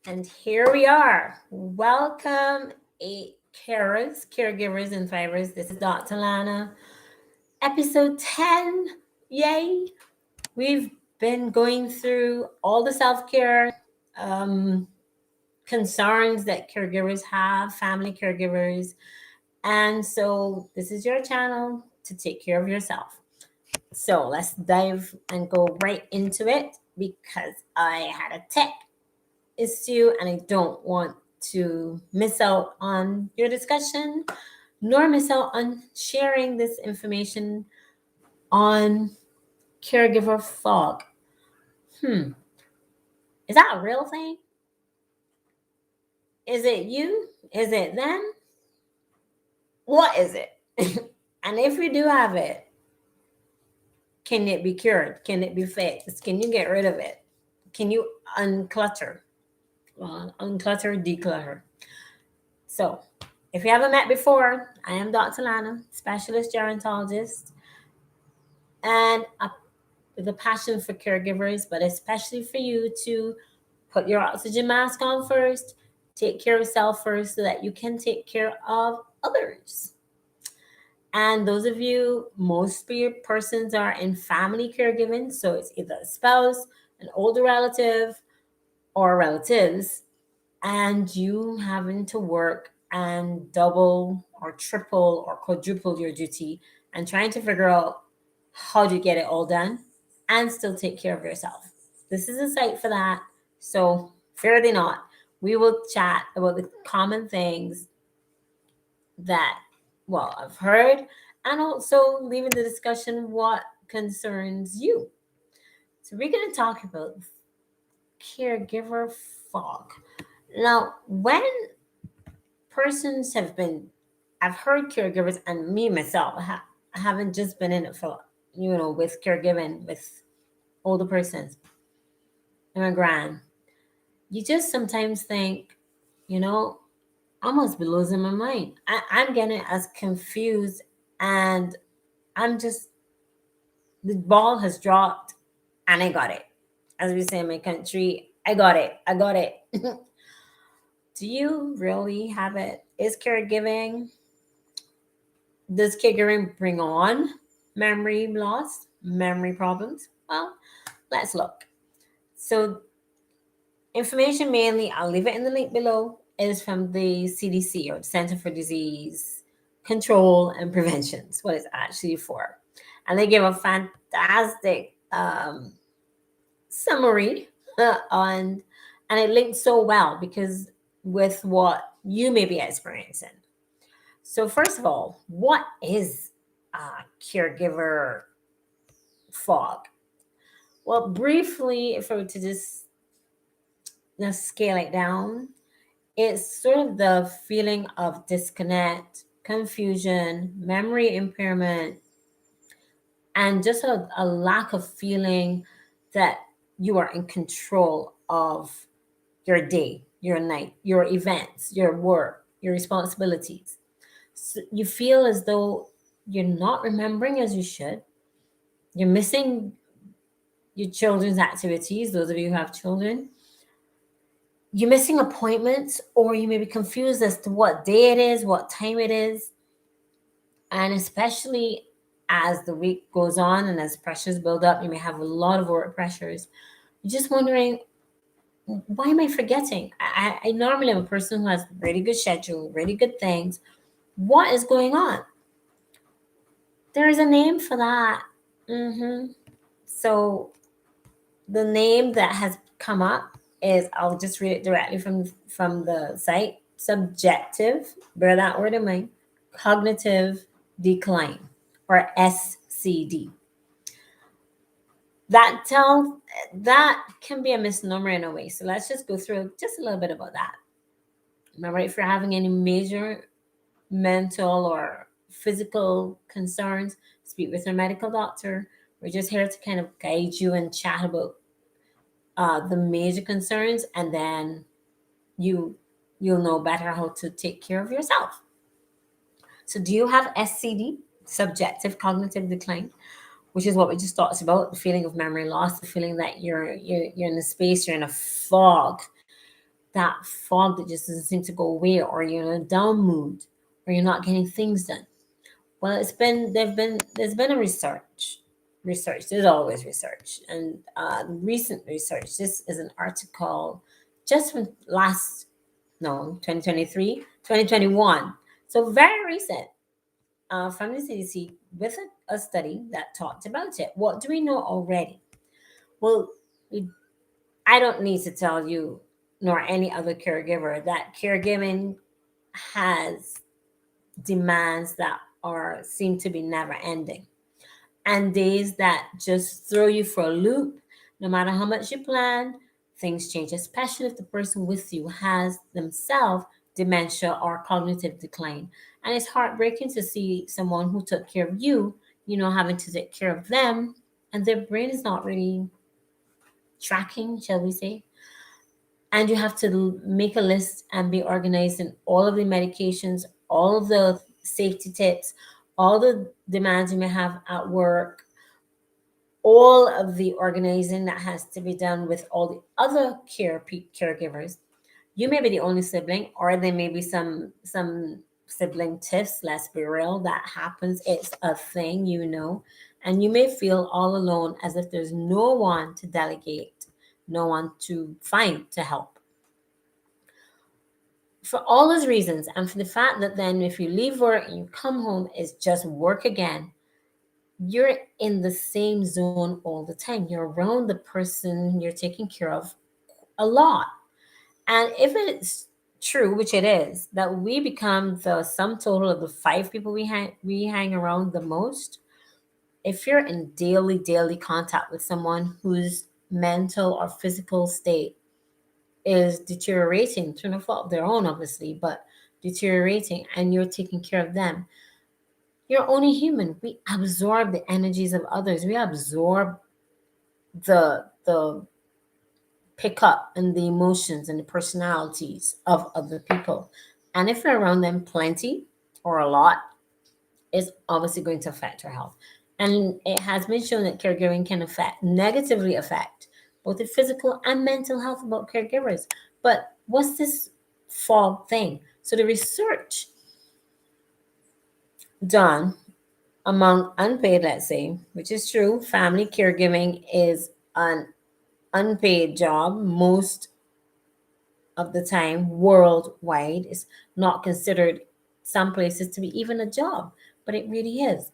And here we are. Welcome, caregivers, and thrivers. This is Dr. Lana, episode 10. Yay! We've been going through all the self care um, concerns that caregivers have, family caregivers. And so, this is your channel to take care of yourself. So, let's dive and go right into it because I had a tech issue and I don't want to miss out on your discussion nor miss out on sharing this information on caregiver fog. Hmm, is that a real thing? Is it you? Is it them? What is it? And if you do have it, can it be cured? Can it be fixed? Can you get rid of it? Can you unclutter? Well, unclutter, declutter. So, if you haven't met before, I am Dr. Lana, specialist gerontologist, and with a passion for caregivers, but especially for you to put your oxygen mask on first, take care of yourself first so that you can take care of others. And those of you, most of your persons are in family caregiving, so it's either a spouse, an older relative, or relatives, and you having to work and double or triple or quadruple your duty and trying to figure out how to get it all done and still take care of yourself. This is a site for that. So, fear thee not. We will chat about the common things that, well, I've heard, and also leaving the discussion what concerns you. So, we're going to talk about caregiver fog. Now, when persons have been, I've heard caregivers, and me myself, I haven't just been in it for, with caregiving with older persons and my grand. You just sometimes think, you know, I must be losing my mind. I'm getting as confused, and I'm just, the ball has dropped, and I got it. As we say in my country, I got it. I got it. Do you really have it? Does caregiving bring on memory loss, memory problems? Well, let's look. So, information mainly, I'll leave it in the link below, is from the CDC, or Center for Disease Control and Prevention. It's what it's actually for. And they give a fantastic summary on, and it links so well because with what you may be experiencing. So, first of all, what is caregiver fog? Well, briefly, if I were to just scale it down, it's sort of the feeling of disconnect, confusion, memory impairment, and just a lack of feeling that you are in control of your day, your night, your events, your work, your responsibilities. So you feel as though you're not remembering as you should. You're missing your children's activities, those of you who have children. You're missing appointments, or you may be confused as to what day it is, what time it is. And especially as the week goes on and as pressures build up, you may have a lot of work pressures. You're just wondering, why am I forgetting? I normally am a person who has really good schedule, really good things. What is going on? There is a name for that. So the name that has come up is, I'll just read it directly from the site: subjective, bear that word in mind, cognitive decline, or SCD. That can be a misnomer in a way. So let's just go through just a little bit about that. Remember, if you're having any major mental or physical concerns, speak with your medical doctor. We're just here to kind of guide you and chat about the major concerns, and then you'll know better how to take care of yourself. So, do you have SCD, subjective cognitive decline, which is what we just talked about—the feeling of memory loss, the feeling that you're in a space, you're in a fog, that fog that just doesn't seem to go away, or you're in a down mood, or you're not getting things done. Well, there's been a research. There's always research, and recent research. This is an article just from last no 2023, 2021. So very recent, from the CDC, with a study that talked about it. What do we know already? Well, we, I don't need to tell you nor any other caregiver that caregiving has demands that are seem to be never ending, and days that just throw you for a loop. No matter how much you plan, things change, especially if the person with you has themselves dementia or cognitive decline. And it's heartbreaking to see someone who took care of you, having to take care of them, and their brain is not really tracking, shall we say. And you have to make a list and be organized in all of the medications, all of the safety tips, all the demands you may have at work, all of the organizing that has to be done with all the other caregivers. You may be the only sibling, or there may be some sibling tiffs. Let's be real, that happens. It's a thing, and you may feel all alone, as if there's no one to delegate, no one to find to help. For all those reasons, and for the fact that then if you leave work and you come home, it's just work again, you're in the same zone all the time. You're around the person you're taking care of a lot. And if it's true, which it is, that we become the sum total of the five people we hang around the most, if you're in daily contact with someone whose mental or physical state is deteriorating through no fault of their own, obviously, but deteriorating, and you're taking care of them, you're only human. We absorb the energies of others. We absorb the pickup and the emotions and the personalities of other people. And if you're around them plenty or a lot, it's obviously going to affect our health. And it has been shown that caregiving can negatively affect both the physical and mental health about caregivers. But what's this fog thing? So the research done among unpaid, let's say, which is true, family caregiving is an unpaid job most of the time worldwide. Is not considered some places to be even a job, but it really is.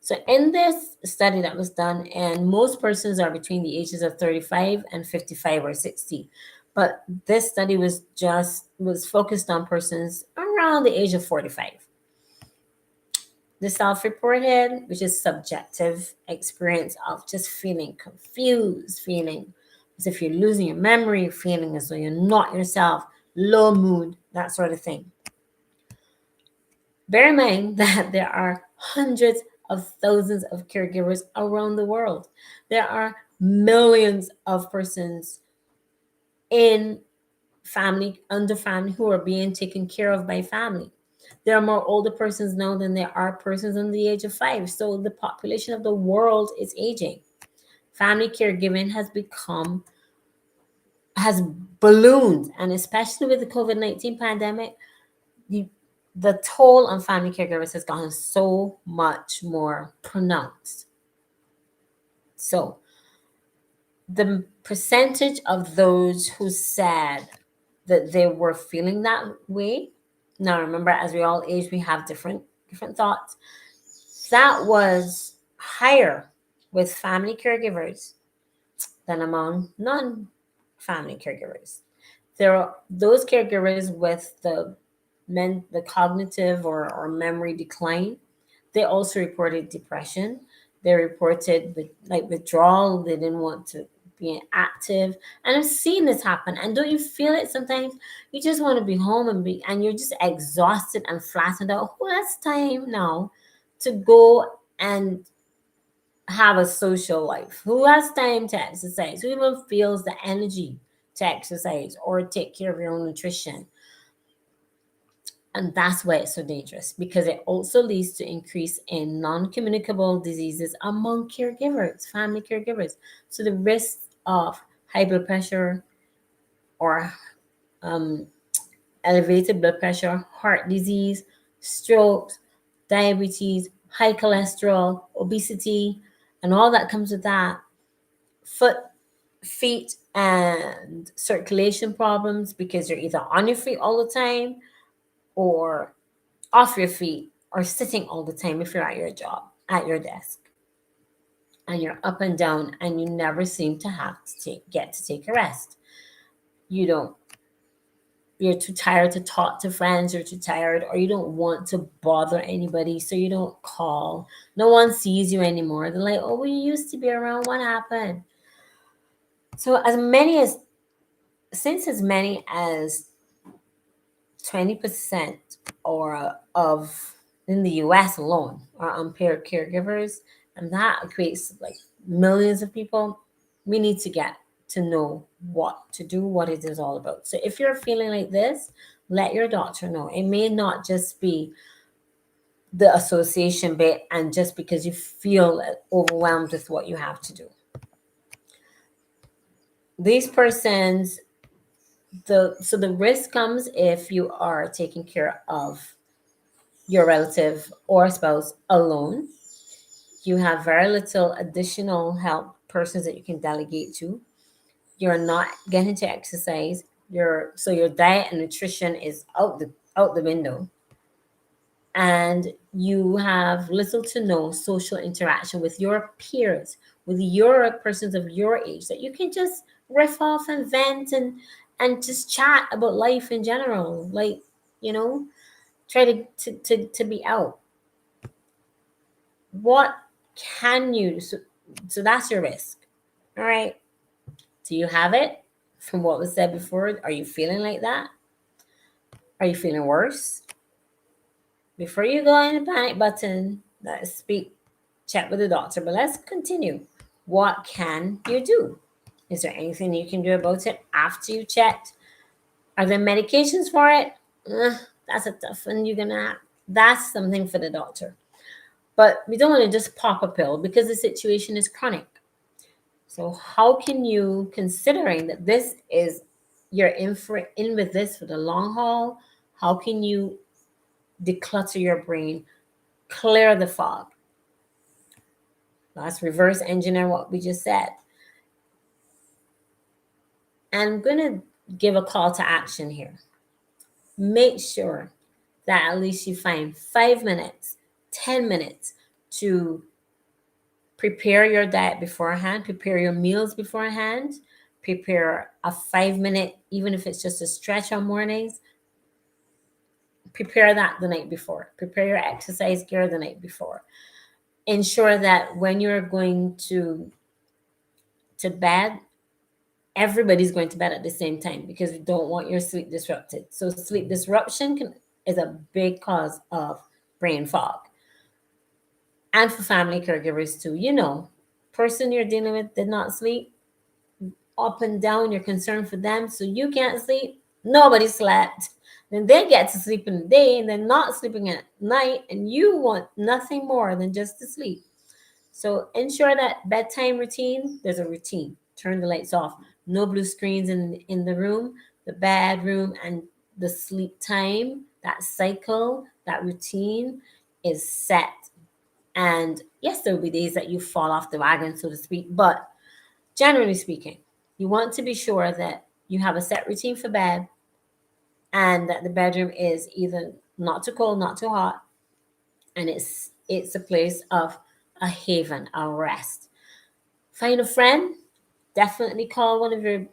So in this study that was done, and most persons are between the ages of 35 and 55 or 60, but this study was focused on persons around the age of 45. The self-reported, which is subjective experience of just feeling confused, feeling as if you're losing your memory, feeling as though you're not yourself, low mood, that sort of thing. Bear in mind that there are hundreds of thousands of caregivers around the world. There are millions of persons in under family, who are being taken care of by family. There are more older persons now than there are persons under the age of 5. So the population of the world is aging. Family caregiving has ballooned, and especially with the COVID-19 pandemic, the toll on family caregivers has gotten so much more pronounced. So the percentage of those who said that they were feeling that way. Now remember, as we all age, we have different thoughts. That was higher with family caregivers than among non-family caregivers. There are those caregivers with the cognitive or memory decline. They also reported depression. They reported like withdrawal. They didn't want to be active. And I've seen this happen. And don't you feel it sometimes? You just want to be home and you're just exhausted and flattened out. Who has time now to go and have a social life? Who has time to exercise? Who even feels the energy to exercise or take care of your own nutrition? And that's why it's so dangerous, because it also leads to increase in non-communicable diseases among caregivers, family caregivers. So the risk of high blood pressure or um, elevated blood pressure, heart disease, strokes, diabetes, high cholesterol, obesity, and all that comes with that. Foot, feet, and circulation problems because you're either on your feet all the time or off your feet or sitting all the time if you're at your job, at your desk. And you're up and down and you never seem to have to get to take a rest. You don't you're too tired to talk to friends, you're too tired, or you don't want to bother anybody, so you don't call. No one sees you anymore. They're like, oh, we used to be around, what happened? So since as many as 20% or of in the US alone are unpaired caregivers, and that equates like millions of people, we need to get to know what to do, what it is all about. So if you're feeling like this, let your doctor know. It may not just be the association bit and just because you feel overwhelmed with what you have to do. These persons, the risk comes if you are taking care of your relative or spouse alone. You have very little additional help persons that you can delegate to. You're not getting to exercise. Your diet and nutrition is out the window. And you have little to no social interaction with your peers, with your persons of your age that you can just riff off and vent and just chat about life in general. Like, you know, try to be out. What can you so that's your risk. All right. Do you have it from what was said before? Are you feeling like that? Are you feeling worse? Before you go on the panic button, let's speak, chat with the doctor. But let's continue. What can you do? Is there anything you can do about it after you checked? Are there medications for it? That's a tough one. That's something for the doctor. But we don't want to just pop a pill because the situation is chronic. So how can you, considering that this is you're in with this for the long haul, how can you declutter your brain, clear the fog? Let's reverse engineer what we just said. And I'm going to give a call to action here. Make sure that at least you find 5 minutes, 10 minutes to prepare your diet beforehand, prepare your meals beforehand, prepare a 5 minute, even if it's just a stretch on mornings, prepare that the night before. Prepare your exercise gear the night before. Ensure that when you're going to bed, everybody's going to bed at the same time because you don't want your sleep disrupted. So sleep disruption is a big cause of brain fog. And for family caregivers too, person you're dealing with did not sleep, up and down, you're concerned for them, so you can't sleep, nobody slept. Then they get to sleep in the day and they're not sleeping at night, and you want nothing more than just to sleep. So ensure that bedtime routine, there's a routine. Turn the lights off. No blue screens in the room, the bedroom, and the sleep time, that cycle, that routine is set. And yes, there will be days that you fall off the wagon, so to speak, but generally speaking, you want to be sure that you have a set routine for bed and that the bedroom is either not too cold, not too hot, and it's a place of a haven, a rest. Find a friend, definitely call one of your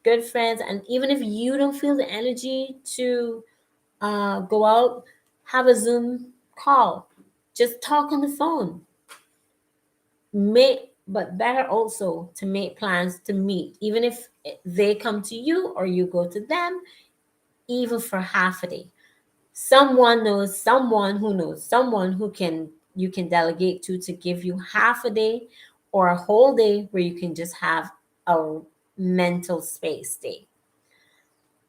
good friends, and even if you don't feel the energy to go out, have a Zoom call. Just talk on the phone. But better also to make plans to meet, even if they come to you or you go to them, even for half a day. Someone knows someone who knows someone who can you can delegate to give you half a day or a whole day where you can just have a mental space day,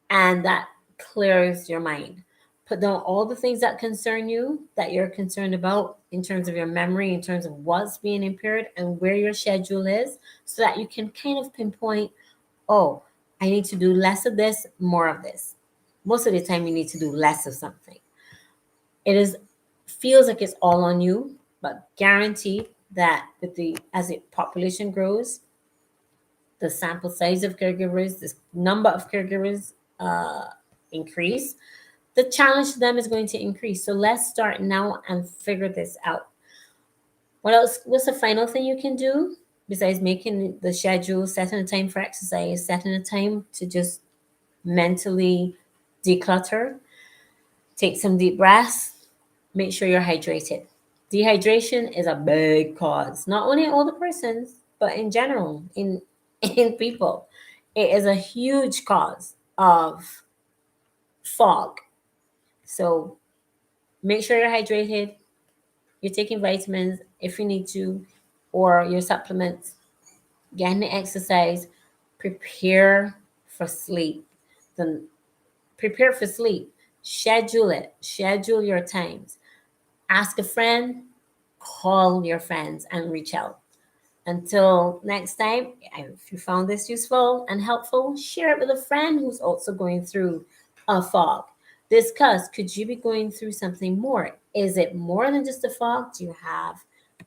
and that clears your mind. Put down all the things that concern you, that you're concerned about in terms of your memory, in terms of what's being impaired and where your schedule is, so that you can kind of pinpoint, oh, I need to do less of this, more of this. Most of the time, you need to do less of something. It is feels like it's all on you, but guarantee that with the as the population grows, the sample size of caregivers, the number of caregivers increase, the challenge to them is going to increase. So let's start now and figure this out. What else? What's the final thing you can do besides making the schedule, setting a time for exercise, setting a time to just mentally declutter, take some deep breaths, make sure you're hydrated. Dehydration is a big cause, not only in older persons, but in general, in in people. It is a huge cause of fog. So make sure you're hydrated, you're taking vitamins if you need to, or your supplements, getting the exercise, prepare for sleep. Then prepare for sleep. Schedule it. Schedule your times. Ask a friend, call your friends and reach out. Until next time, if you found this useful and helpful, share it with a friend who's also going through a fog. Discuss, could you be going through something more? Is it more than just a fog? Do you have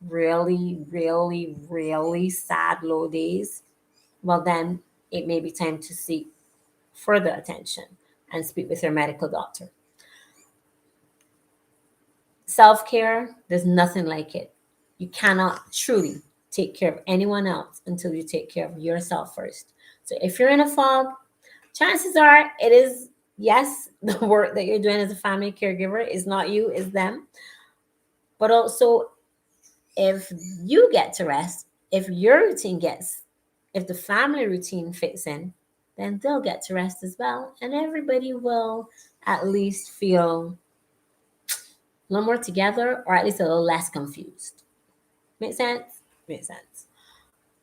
really, really, really sad low days? Well, then it may be time to seek further attention and speak with your medical doctor. Self care, there's nothing like it. You cannot truly take care of anyone else until you take care of yourself first. So if you're in a fog, chances are it is, yes, the work that you're doing as a family caregiver is not you, is them. But also, if you get to rest, if your routine gets, if the family routine fits in, then they'll get to rest as well. And everybody will at least feel a little more together or at least a little less confused. Make sense? Make sense.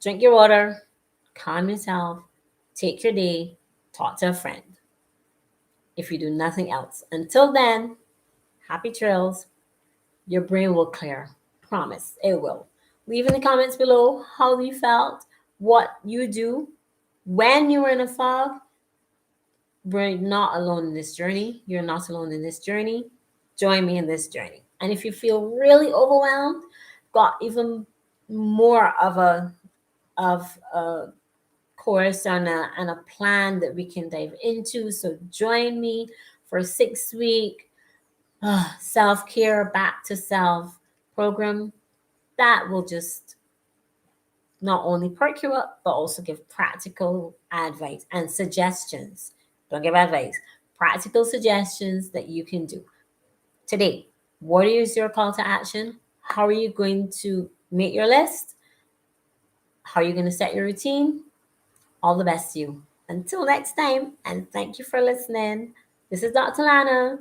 Drink your water, calm yourself, take your day, talk to a friend if you do nothing else. Until then, happy trails. Your brain will clear. Promise, it will. Leave in the comments below how you felt, what you do when you were in a fog. We're not alone in this journey. You're not alone in this journey. Join me in this journey. And if you feel really overwhelmed, got even more of a course and a plan that we can dive into. So join me for a 6 week self-care back to self program that will just not only perk you up, but also give practical advice and suggestions. Don't give advice, practical suggestions that you can do. Today, what is your call to action? How are you going to make your list? How are you going to set your routine? All the best to you. Until next time, and thank you for listening. This is Dr. Lana,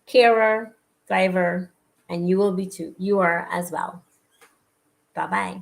carer, thriver, and you will be too. You are as well. Bye bye.